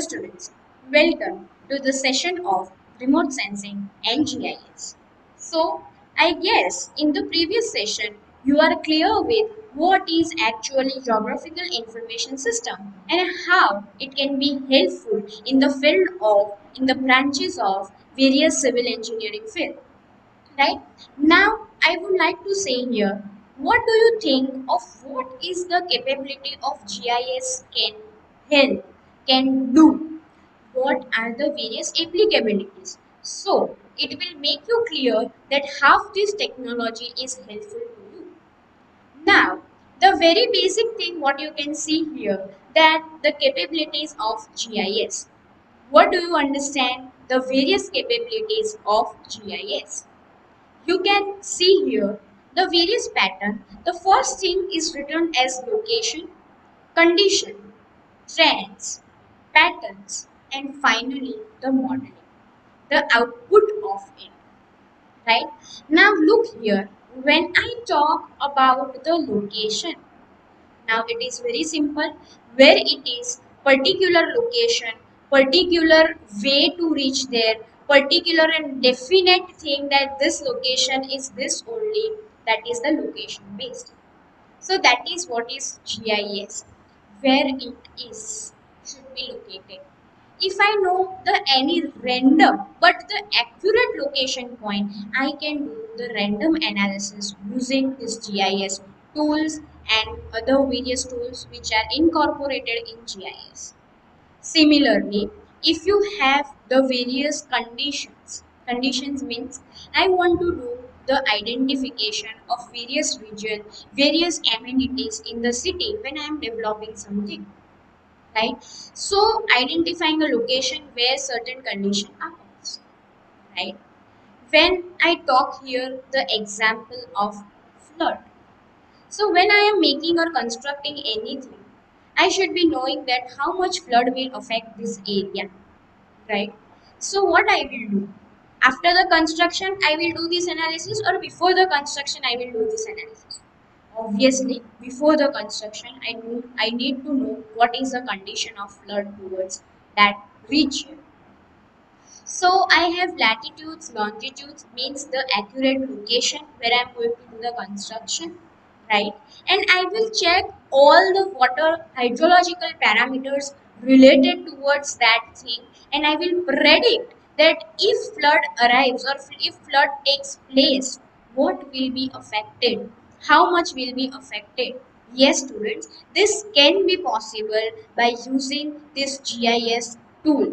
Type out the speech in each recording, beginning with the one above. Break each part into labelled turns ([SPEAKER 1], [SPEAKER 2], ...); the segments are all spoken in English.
[SPEAKER 1] students, welcome to the session of remote sensing and GIS. So, I guess in the previous session you are clear with what is actually geographical information system and how it can be helpful in the field of in the branches of various civil engineering field. Right? Now, I would like to say here, what do you think of what is the capability of GIS can help, can do? What are the various applicabilities? So, it will make you clear that how this technology is helpful to you. Now, the very basic thing what you can see here that the capabilities of GIS. What do you understand the various capabilities of GIS? You can see here the various pattern. The first thing is written as location, condition, trends, patterns, and finally the modeling, the output of it. Right? Now look here. When I talk about the location, now it is very simple. Where it is particular location, particular way to reach there, particular and definite thing that this location is this only, that is the location based. So that is what is GIS, where it is should be located. If I know the any random but the accurate location point, I can do the random analysis using this GIS tools and other various tools which are incorporated in GIS. Similarly, if you have the various conditions means I want to do the identification of various region, various amenities in the city when I am developing something, right? So identifying a location where certain condition occurs, right? When I talk here the example of flood. So when I am making or constructing anything, I should be knowing that how much flood will affect this area, right? So what I will do? After the construction, I will do this analysis or before the construction, I will do this analysis. Obviously, before the construction, I need to know what is the condition of flood towards that region. So I have latitudes, longitudes means the accurate location where I'm going to do the construction, right? And I will check all the water hydrological parameters related towards that thing, and I will predict that if flood arrives or if flood takes place, what will be affected, how much will be affected. Yes, students, this can be possible by using this GIS tool,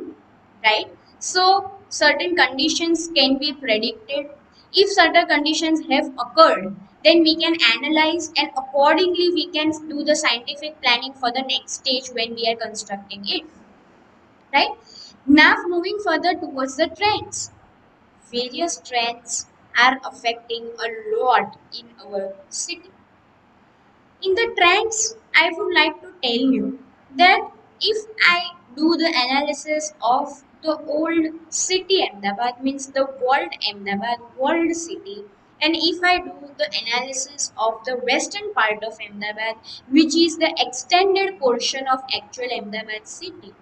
[SPEAKER 1] right? So certain conditions can be predicted. If certain conditions have occurred, then we can analyze and accordingly we can do the scientific planning for the next stage when we are constructing it, right? Now moving further towards the trends. Various trends are affecting a lot in our city. In the trends, I would like to tell you that if I do the analysis of the old city Ahmedabad means the world Ahmedabad, world city, and if I do the analysis of the western part of Ahmedabad, which is the extended portion of actual Ahmedabad city,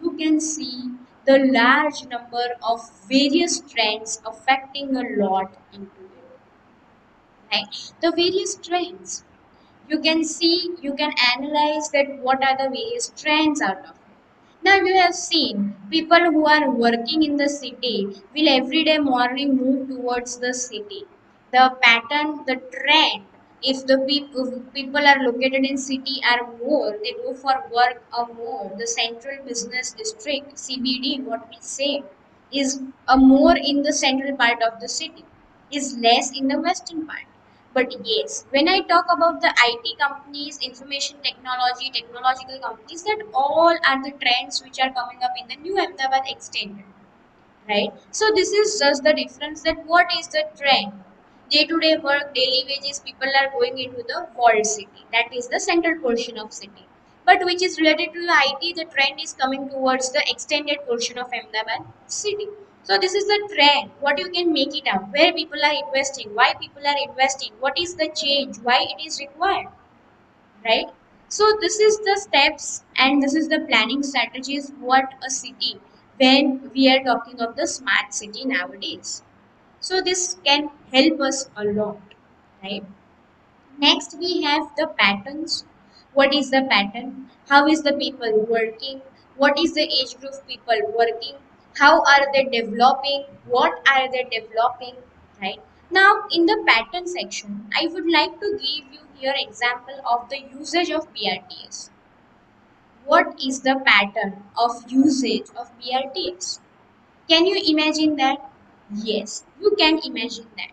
[SPEAKER 1] you can see the large number of various trends affecting a lot into it. Right? The various trends you can see, you can analyze that what are the various trends out of it. Now you have seen people who are working in the city will every day morning move towards the city. The pattern, the trend, if the people are located in city are more, they go for work or more. The central business district, CBD, what we say, is a more in the central part of the city, is less in the western part. But yes, when I talk about the IT companies, information technology, technological companies, that all are the trends which are coming up in the new Ahmedabad extended, right? So this is just the difference that what is the trend? Day to day work, daily wages, people are going into the walled city. That is the central portion of city. But which is related to the IT, the trend is coming towards the extended portion of Ahmedabad city. So this is the trend. What you can make it out? Where people are investing? Why people are investing? What is the change? Why it is required? Right? So this is the steps and this is the planning strategies what a city when we are talking of the smart city nowadays. So this can help us a lot, right? Next, we have the patterns. What is the pattern? How is the people working? What is the age group people working? How are they developing? What are they developing? Right now, in the pattern section, I would like to give you here example of the usage of BRTS. What is the pattern of usage of BRTS? Can you imagine that? Yes, you can imagine that.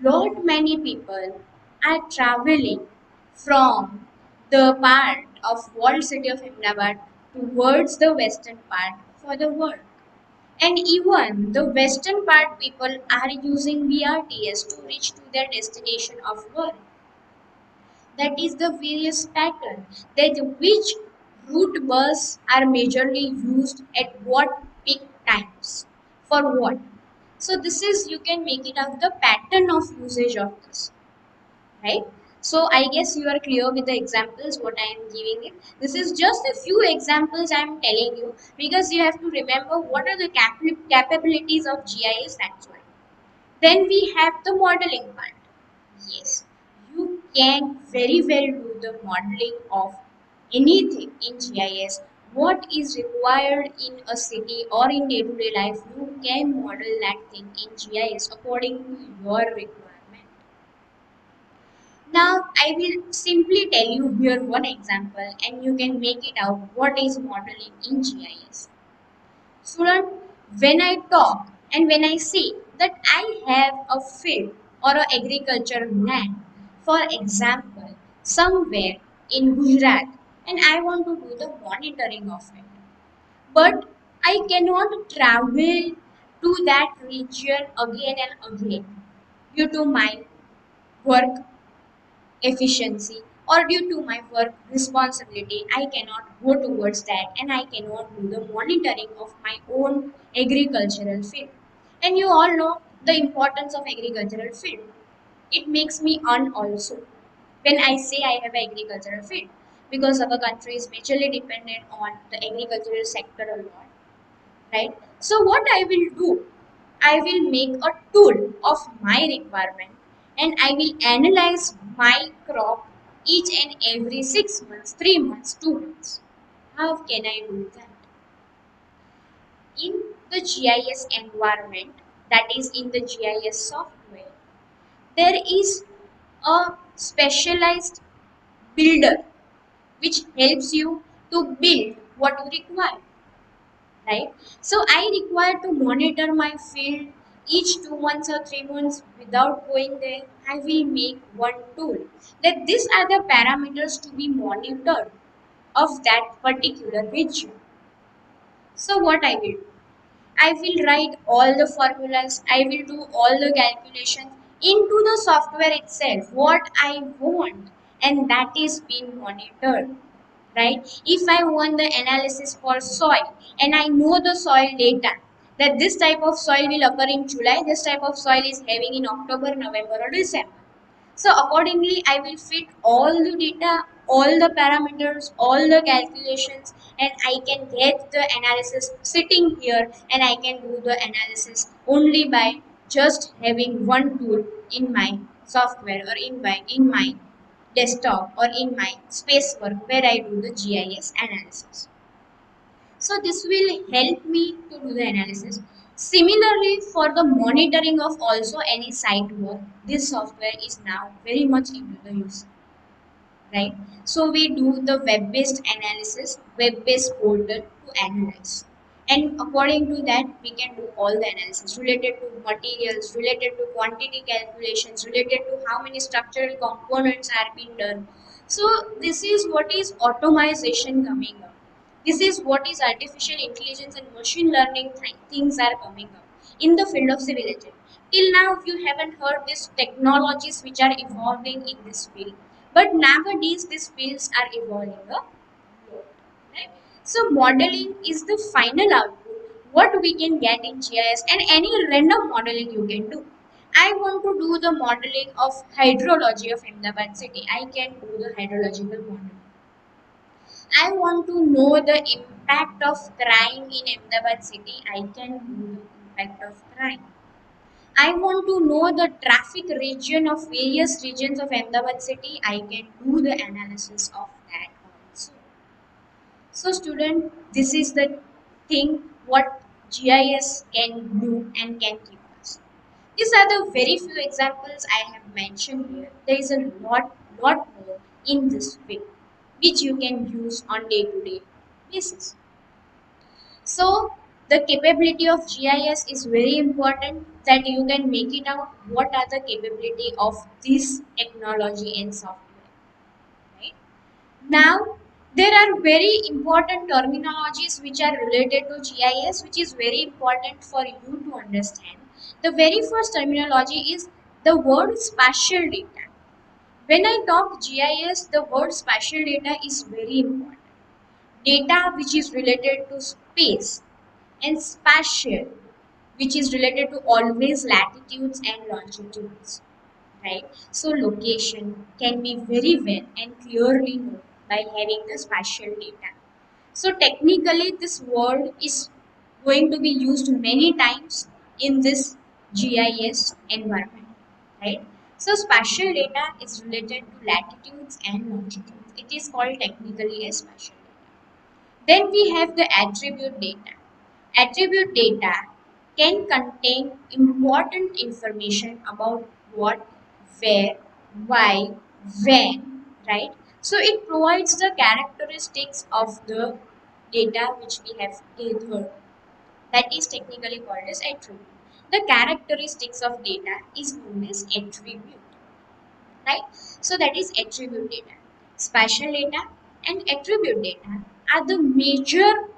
[SPEAKER 1] Lot many people are traveling from the part of walled city of Ahmedabad towards the western part for the work. And even the western part people are using BRTS to reach to their destination of work. That is the various pattern that which route bus are majorly used at what peak times for what. So this is you can make it out the pattern of usage of this, right? So I guess you are clear with the examples what I am giving it. This is just a few examples I am telling you because you have to remember what are the capabilities of GIS. That's why then we have the modeling part. Yes, you can very well do the modeling of anything in GIS. What is required in a city or in day-to-day life, you can model that thing in GIS according to your requirement. Now, I will simply tell you here one example and you can make it out what is modeling in GIS. Student, when I talk and when I say that I have a field or a agricultural land, for example, somewhere in Gujarat, and I want to do the monitoring of it, but I cannot travel to that region again and again due to my work efficiency or due to my work responsibility I cannot go towards that and I cannot do the monitoring of my own agricultural field. And you all know the importance of agricultural field. It makes me earn also when I say I have an agricultural field because our country is majorly dependent on the agricultural sector a lot, right? So what I will do, I will make a tool of my requirement and I will analyze my crop each and every 6 months, 3 months, 2 months. How can I do that? In the GIS environment, that is in the GIS software, there is a specialized builder which helps you to build what you require, right? So I require to monitor my field each 2 months or 3 months without going there. I will make one tool that these are the parameters to be monitored of that particular region. So what I will do? I will write all the formulas, I will do all the calculations into the software itself, what I want, and that is being monitored. Right? If I want the analysis for soil and I know the soil data that this type of soil will occur in July, this type of soil is having in October, November, or December. So accordingly, I will fit all the data, all the parameters, all the calculations, and I can get the analysis sitting here and I can do the analysis only by just having one tool in my software or in my desktop or in my space work where I do the GIS analysis. So this will help me to do the analysis. Similarly, for the monitoring of also any site work, this software is now very much into the use, right? So we do the web-based analysis, web-based portal to analyze. And according to that, we can do all the analysis related to materials, related to quantity calculations, related to how many structural components are being done. So this is what is automation coming up. This is what is artificial intelligence and machine learning things are coming up in the field of civil engineering. Till now, you haven't heard these technologies which are evolving in this field, but nowadays these fields are evolving a lot, right? So modeling is the final output what we can get in GIS and any random modeling you can do. I want to do the modeling of hydrology of Ahmedabad city. I can do the hydrological modeling. I want to know the impact of crime in Ahmedabad city. I can do the impact of crime. I want to know the traffic region of various regions of Ahmedabad city. I can do the analysis of that also. So, student, this is the thing what GIS can do and can give us. These are the very few examples I have mentioned here. There is a lot more in this way, which you can use on day-to-day basis. So the capability of GIS is very important that you can make it out what are the capability of this technology and software. Right? Now there are very important terminologies which are related to GIS which is very important for you to understand. The very first terminology is the word spatial data. When I talk GIS, the word spatial data is very important. Data which is related to space and spatial which is related to always latitudes and longitudes, right? So location can be very well and clearly known by having the spatial data. So technically this word is going to be used many times in this GIS environment, right? So spatial data is related to latitudes and longitudes. It is called technically as spatial data. Then we have the attribute data. Attribute data can contain important information about what, where, why, when, right? So it provides the characteristics of the data which we have gathered. That is technically called as attribute. The characteristics of data is known as attribute, right? So that is attribute data. Spatial data and attribute data are the major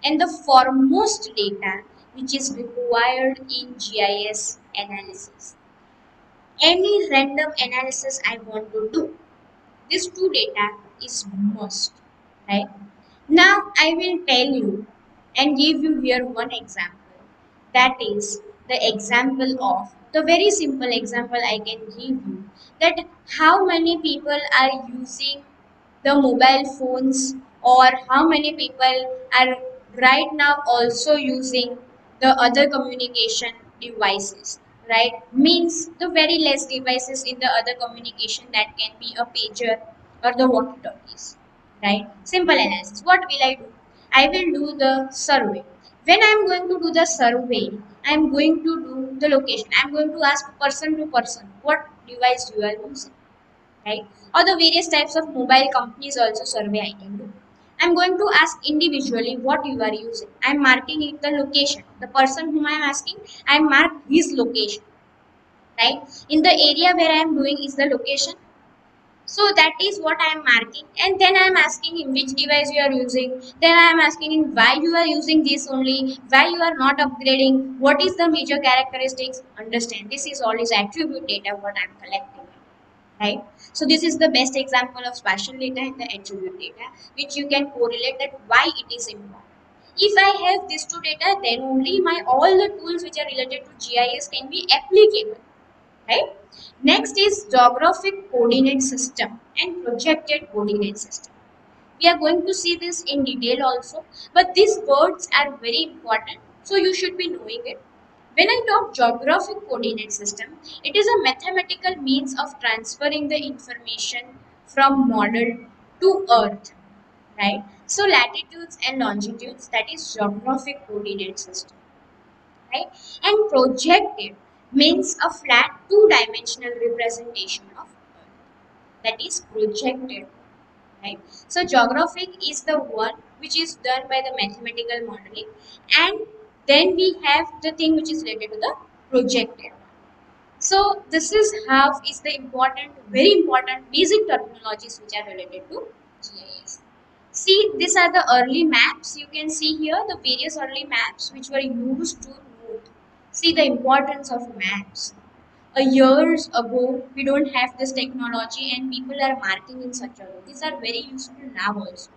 [SPEAKER 1] and the foremost data which is required in GIS analysis. Any random analysis I want to do, this two data is must, right? Now I will tell you and give you here one example. That is the example of the very simple example I can give you that how many people are using the mobile phones or how many people are right now also using the other communication devices, right? Means the very less devices in the other communication that can be a pager or the walkie talkies, right? Simple analysis. What will I do? I will do the survey. When I am going to do the survey, I am going to do the location. I am going to ask person to person what device you are using, right? Or the various types of mobile companies also survey I can do. I'm going to ask individually what you are using. I'm marking it the location. The person whom I'm asking, I mark his location, right? In the area where I'm doing is the location. So that is what I am marking, and then I am asking him which device you are using. Then I am asking him why you are using this only, why you are not upgrading, what is the major characteristics. Understand? This is all is attribute data what I am collecting, right? So this is the best example of spatial data and the attribute data, which you can correlate that why it is important. If I have these two data, then only my all the tools which are related to GIS can be applicable, right? Next is geographic coordinate system and projected coordinate system. We are going to see this in detail also, but these words are very important, so you should be knowing it. When I talk geographic coordinate system, it is a mathematical means of transferring the information from model to earth, right? So latitudes and longitudes, that is geographic coordinate system, right? And projected means a flat two-dimensional representation of earth, that is projected, right? So geographic is the one which is done by the mathematical modeling, and then we have the thing which is related to the projected. So this is how is the important, very important basic terminologies which are related to GIS. See, these are the early maps. You can see here the various early maps which were used to note. See the importance of maps. A years ago, we don't have this technology and people are marking in such a way. These are very useful now also.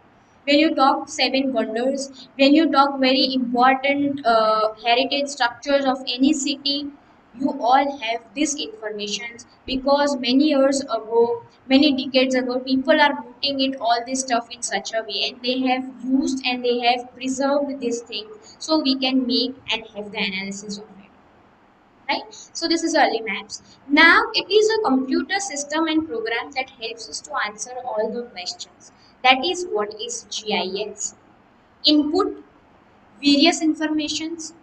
[SPEAKER 1] When you talk seven wonders, when you talk very important heritage structures of any city, you all have this information because many years ago, many decades ago, people are putting it all this stuff in such a way, and they have used and they have preserved these things so we can make and have the analysis of it, right? So this is early maps. Now it is a computer system and program that helps us to answer all the questions. That is what is GIS. Input various informations,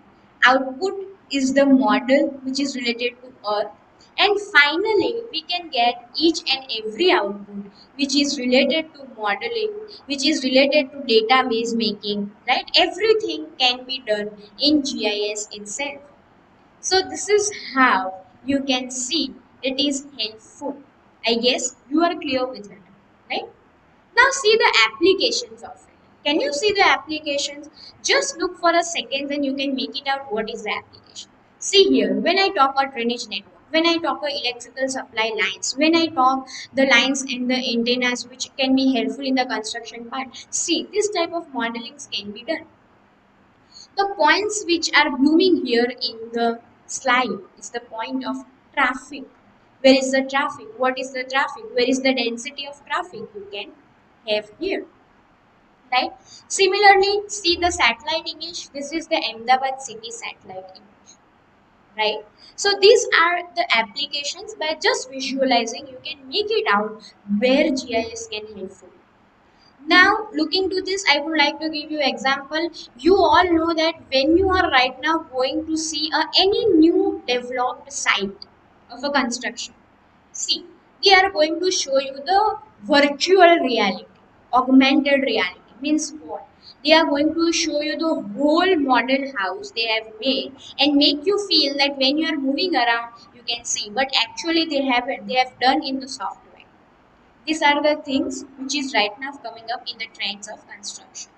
[SPEAKER 1] output is the model which is related to earth, and finally we can get each and every output which is related to modeling, which is related to database making, right? Everything can be done in GIS itself. So this is how you can see it is helpful. I guess you are clear with it, right? Now see the applications of it. Can you see the applications? Just look for a second and you can make it out what is the application. See here, when I talk about drainage network, when I talk about electrical supply lines, when I talk the lines and the antennas which can be helpful in the construction part, see this type of modelings can be done. The points which are blooming here in the slide is the point of traffic. Where is the traffic? What is the traffic? Where is the density of traffic? You can have here, right? Similarly, see the satellite image. This is the Ahmedabad city satellite image, right? So these are the applications. By just visualizing, you can make it out where GIS can help you. Now, looking to this, I would like to give you example. You all know that when you are right now going to see any new developed site of a construction, see, they are going to show you the virtual reality, augmented reality. Means what? They are going to show you the whole model house they have made and make you feel that when you are moving around, you can see. But actually, they have done in the software. These are the things which is right now coming up in the trends of construction,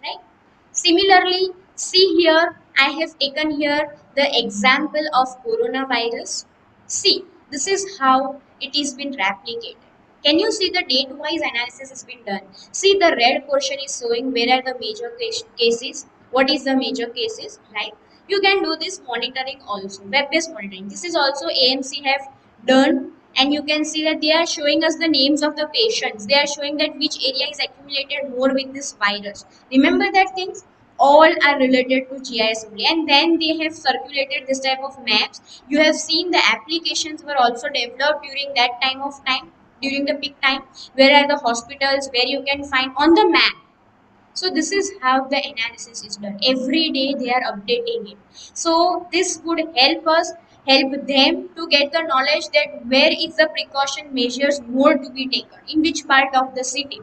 [SPEAKER 1] right? Similarly, see here, I have taken here the example of coronavirus. See, this is how it is been replicated. Can you see the date-wise analysis has been done? See, the red portion is showing where are the major cases, what is the major cases, right? You can do this monitoring also, web-based monitoring. This is also AMC have done, and you can see that they are showing us the names of the patients. They are showing that which area is accumulated more with this virus. Remember that things all are related to GIS only, and then they have circulated this type of maps. You have seen the applications were also developed during that time of time, during the peak time, where are the hospitals where you can find on the map. So this is how the analysis is done. Every day they are updating it. So this would help us, help them to get the knowledge that where is the precaution measures more to be taken, in which part of the city.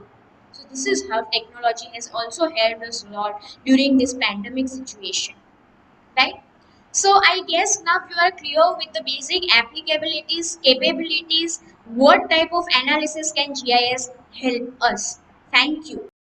[SPEAKER 1] So this is how technology has also helped us a lot during this pandemic situation, right? So I guess now you are clear with the basic applicabilities, capabilities, what type of analysis can GIS help us. Thank you.